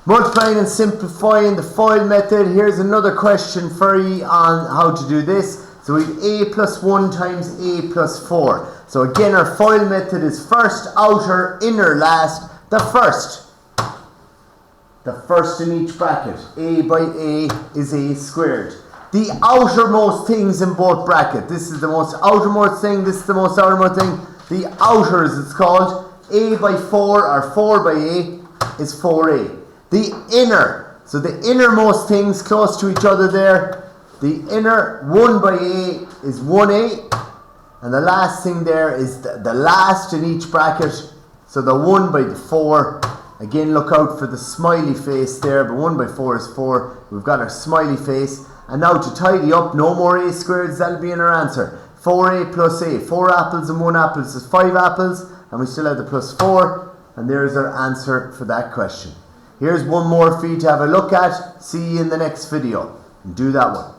Multiplying and simplifying the FOIL method. Here's another question for you on how to do this. So we have a plus 1 times a plus 4. So again, our FOIL method is first, outer, inner, last. The first in each bracket. A by a is a squared. The outermost things in both brackets. This is the most outermost thing, this is the most outermost thing. The outer, as it's called, a by 4 or 4 by a is 4a. The inner, so the innermost things close to each other there, the inner 1 by a is 1a, and the last thing there is the last in each bracket, so the 1 by the 4. Again, look out for the smiley face there, but 1 by 4 is 4. We've got our smiley face. And now to tidy up, no more a squareds, that'll be in our answer. 4a plus a, 4 apples and 1 apple is 5 apples, and we still have the plus 4, and there's our answer for that question. Here's one more for you to have a look at. See you in the next video. And do that one.